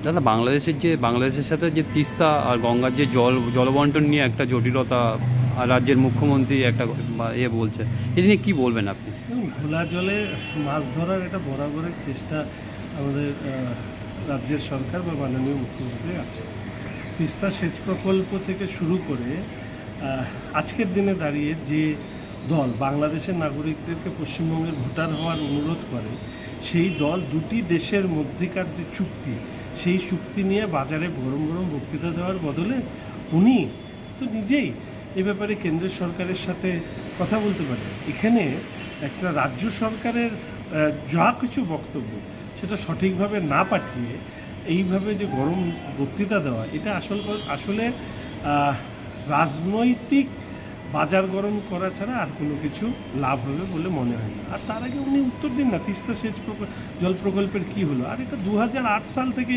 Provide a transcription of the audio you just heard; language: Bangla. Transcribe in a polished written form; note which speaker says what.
Speaker 1: দাদা, বাংলাদেশের সাথে যে তিস্তা আর গঙ্গার যে জলবন্টন নিয়ে একটা জটিলতা, আর রাজ্যের মুখ্যমন্ত্রী একটা বলছে, এটা নিয়ে কী বলবেন আপনি?
Speaker 2: দেখুন, খোলা জলে মাছ ধরার এটা বরাবরের চেষ্টা আমাদের রাজ্যের সরকার বা মাননীয় মুখ্যমন্ত্রী আছে। তিস্তা সেচ প্রকল্প থেকে শুরু করে আজকের দিনে দাঁড়িয়ে যে দল বাংলাদেশের নাগরিকদেরকে পশ্চিমবঙ্গের ভোটার হওয়ার অনুরোধ করে, সেই দল দুটি দেশের মধ্যেকার যে চুক্তি, সেই চুক্তি নিয়ে বাজারে গরম গরম বক্তৃতা দেওয়ার বদলে উনি তো নিজেই এ ব্যাপারে কেন্দ্রের সরকারের সাথে কথা বলতে পারেন। এখানে একটা রাজ্য সরকারের যা কিছু বক্তব্য সেটা সঠিকভাবে না পাঠিয়ে এইভাবে যে গরম বক্তৃতা দেওয়া, এটা আসলে রাজনৈতিক বাজার গরম করা ছাড়া আর কোনো কিছু লাভ হবে বলে মনে হয় না। আর তার আগে উনি উত্তর দিন না, তিস্তা সেচ জল প্রকল্পের কী হলো? আর এটা 2008 সাল থেকে